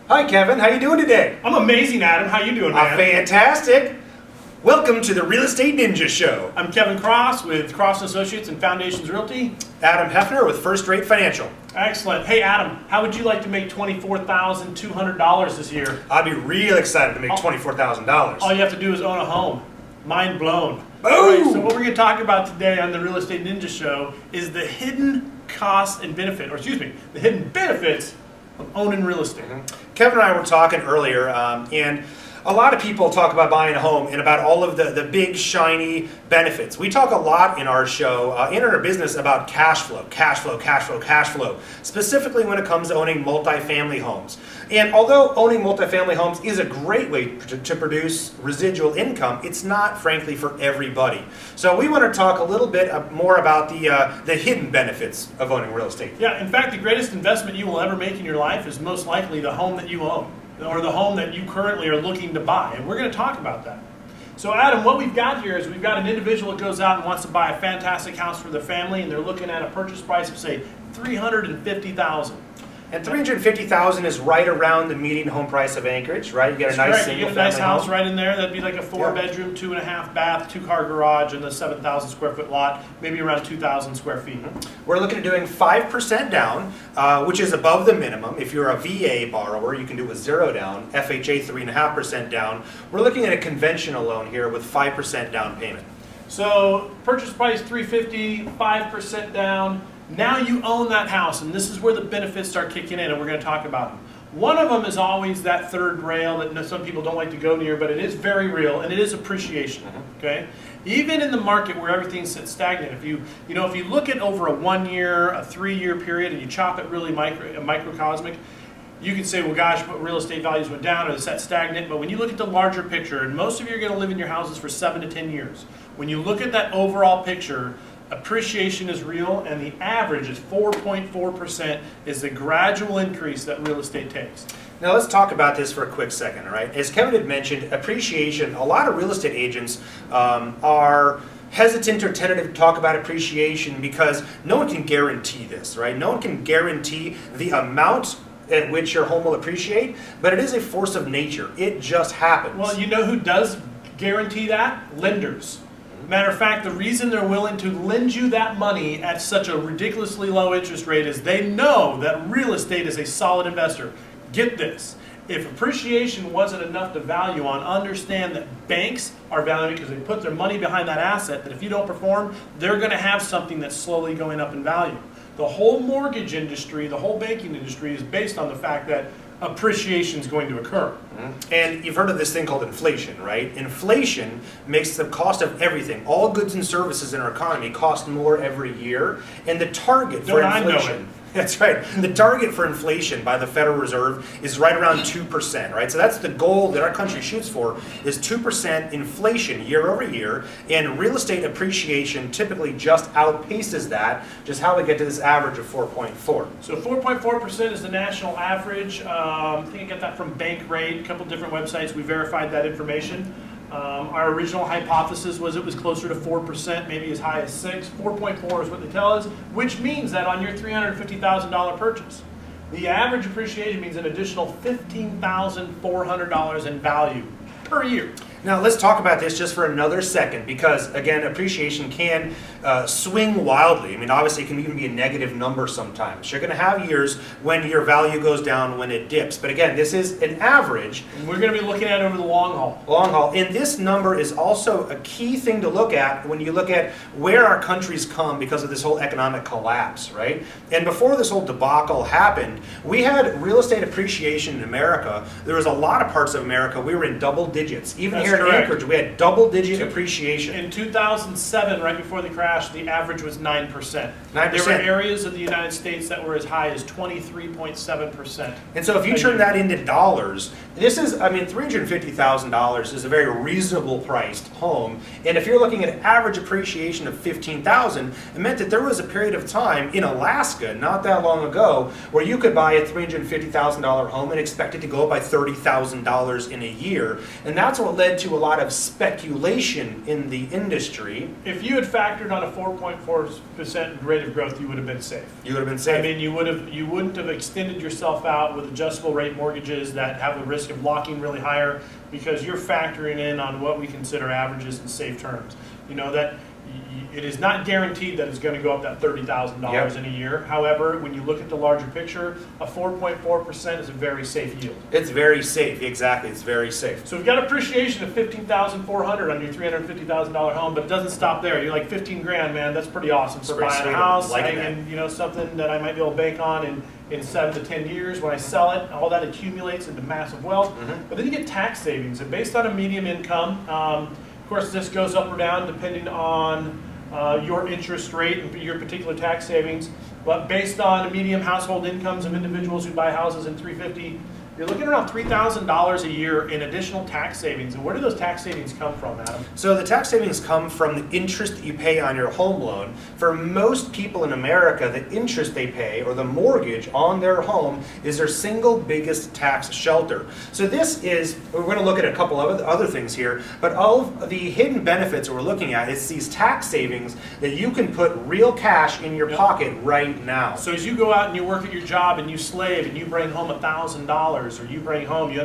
Hi, Kevin. How you doing today? I'm amazing, Adam. How you doing, man? Fantastic. Welcome to the Real Estate Ninja Show. I'm Kevin Cross with Cross Associates and Foundations Realty. Adam Hefner with First Rate Financial. Excellent. Hey, Adam, how would you like to make $24,200 this year? I'd be real excited to make $24,000. All you have to do is own a home. Mind blown. Boom! All right, so what we're going to talk about today on the Real Estate Ninja Show is the hidden costs and benefit, the hidden benefits of owning real estate. Kevin and I were talking earlier, and a lot of people talk about buying a home and about all of the big, shiny benefits. We talk a lot in our show, in our business, about cash flow, specifically when it comes to owning multifamily homes. And although owning multifamily homes is a great way to produce residual income, it's not, frankly, for everybody. So we want to talk a little bit more about the hidden benefits of owning real estate. Yeah, in fact, the greatest investment you will ever make in your life is most likely the home that you own, or the home that you currently are looking to buy. And we're going to talk about that. So Adam, what we've got here is we've got an individual that goes out and wants to buy a fantastic house for their family, and they're looking at a purchase price of, say, $350,000. And $350,000 is right around the median home price of Anchorage, right? You get a That's nice correct. single You get a nice family house home. right in there. That'd be like a 4-bedroom, 2.5 bath, 2-car garage, and the 7,000 square foot lot, maybe around 2,000 square feet. We're looking at doing 5% down, which is above the minimum. If you're a VA borrower, you can do it with 0 down, FHA 3.5% down. We're looking at a conventional loan here with 5% down payment. So purchase price $350, 5% down. Now you own that house, and this is where the benefits start kicking in, and we're going to talk about them. One of them is always that third rail that some people don't like to go near, but it is very real, and it is appreciation. Okay, even in the market where everything sits stagnant, if you look at over a 1-year, a 3-year period, and you chop it really microcosmic, you can say, well, gosh, but real estate values went down, or it's set stagnant. But when you look at the larger picture, and most of you are going to live in your houses for 7 to 10 years, when you look at that overall picture, appreciation is real, and the average is 4.4% is the gradual increase that real estate takes. Now let's talk about this for a quick second, all right? As Kevin had mentioned, appreciation, a lot of real estate agents are hesitant or tentative to talk about appreciation because no one can guarantee this, right? No one can guarantee the amount at which your home will appreciate, but it is a force of nature. It just happens. Well, you know who does guarantee that? Lenders. Matter of fact, the reason they're willing to lend you that money at such a ridiculously low interest rate is they know that real estate is a solid investor. Get this. If appreciation wasn't enough to value on, understand that banks are valuing it because they put their money behind that asset, that if you don't perform, they're going to have something that's slowly going up in value. The whole mortgage industry, the whole banking industry is based on the fact that appreciation is going to occur. And you've heard of this thing called inflation, right? Inflation makes the cost of everything, all goods and services in our economy, cost more every year. And the target for inflation, that's right, the target for inflation by the Federal Reserve is right around 2%, right? So that's the goal that our country shoots for, is 2% inflation year over year. And real estate appreciation typically just outpaces that, just how we get to this average of 4.4. So 4.4% is the national average. I think I got that from Bankrate, a couple different websites. We verified that information. Our original hypothesis was it was closer to 4%, maybe as high as 6. 4.4 is what they tell us, which means that on your $350,000 purchase, the average appreciation means an additional $15,400 in value per year. Now let's talk about this just for another second because, again, appreciation can swing wildly. I mean, obviously it can even be a negative number sometimes. You're going to have years when your value goes down, when it dips. But again, this is an average. And we're going to be looking at it over the long haul. Long haul. And this number is also a key thing to look at when you look at where our country's come because of this whole economic collapse, right? And before this whole debacle happened, we had real estate appreciation in America. There was a lot of parts of America we were in double digits. Even here in Anchorage, we had double-digit appreciation. In 2007, right before the crash, the average was 9%. 9%. There were areas of the United States that were as high as 23.7%. And so if you turn that into dollars, this is, I mean, $350,000 is a very reasonable priced home. And if you're looking at average appreciation of $15,000, it meant that there was a period of time in Alaska, not that long ago, where you could buy a $350,000 home and expect it to go up by $30,000 in a year. And that's what led led to a lot of speculation in the industry. If you had factored on a 4.4% rate of growth, you would have been safe. You would have been safe. I mean, you wouldn't have extended yourself out with adjustable rate mortgages that have a risk of locking really higher, because you're factoring in on what we consider averages and safe terms. You know that it is not guaranteed that it's going to go up that $30,000 in a year. However, when you look at the larger picture, a 4.4% is a very safe yield. It's very safe, exactly. It's very safe. So we've got appreciation of $15,400 on your $350,000 home, but it doesn't stop there. You're like 15 grand, man. That's pretty awesome for pretty buying sweet. a house, Liking and something that I might be able to bank on in 7 to 10 years. When I sell it, all that accumulates into massive wealth. But then you get tax savings, and based on a median income, of course, this goes up or down depending on your interest rate and your particular tax savings. But based on median household incomes of individuals who buy houses in 350, you're looking around $3,000 a year in additional tax savings. And where do those tax savings come from, Adam? So the tax savings come from the interest that you pay on your home loan. For most people in America, the interest they pay, or the mortgage on their home, is their single biggest tax shelter. So this is, we're going to look at a couple of other things here, but all of the hidden benefits that we're looking at is these tax savings that you can put real cash in your pocket right now. So as you go out and you work at your job and you slave and you bring home $1,000, or you bring home, you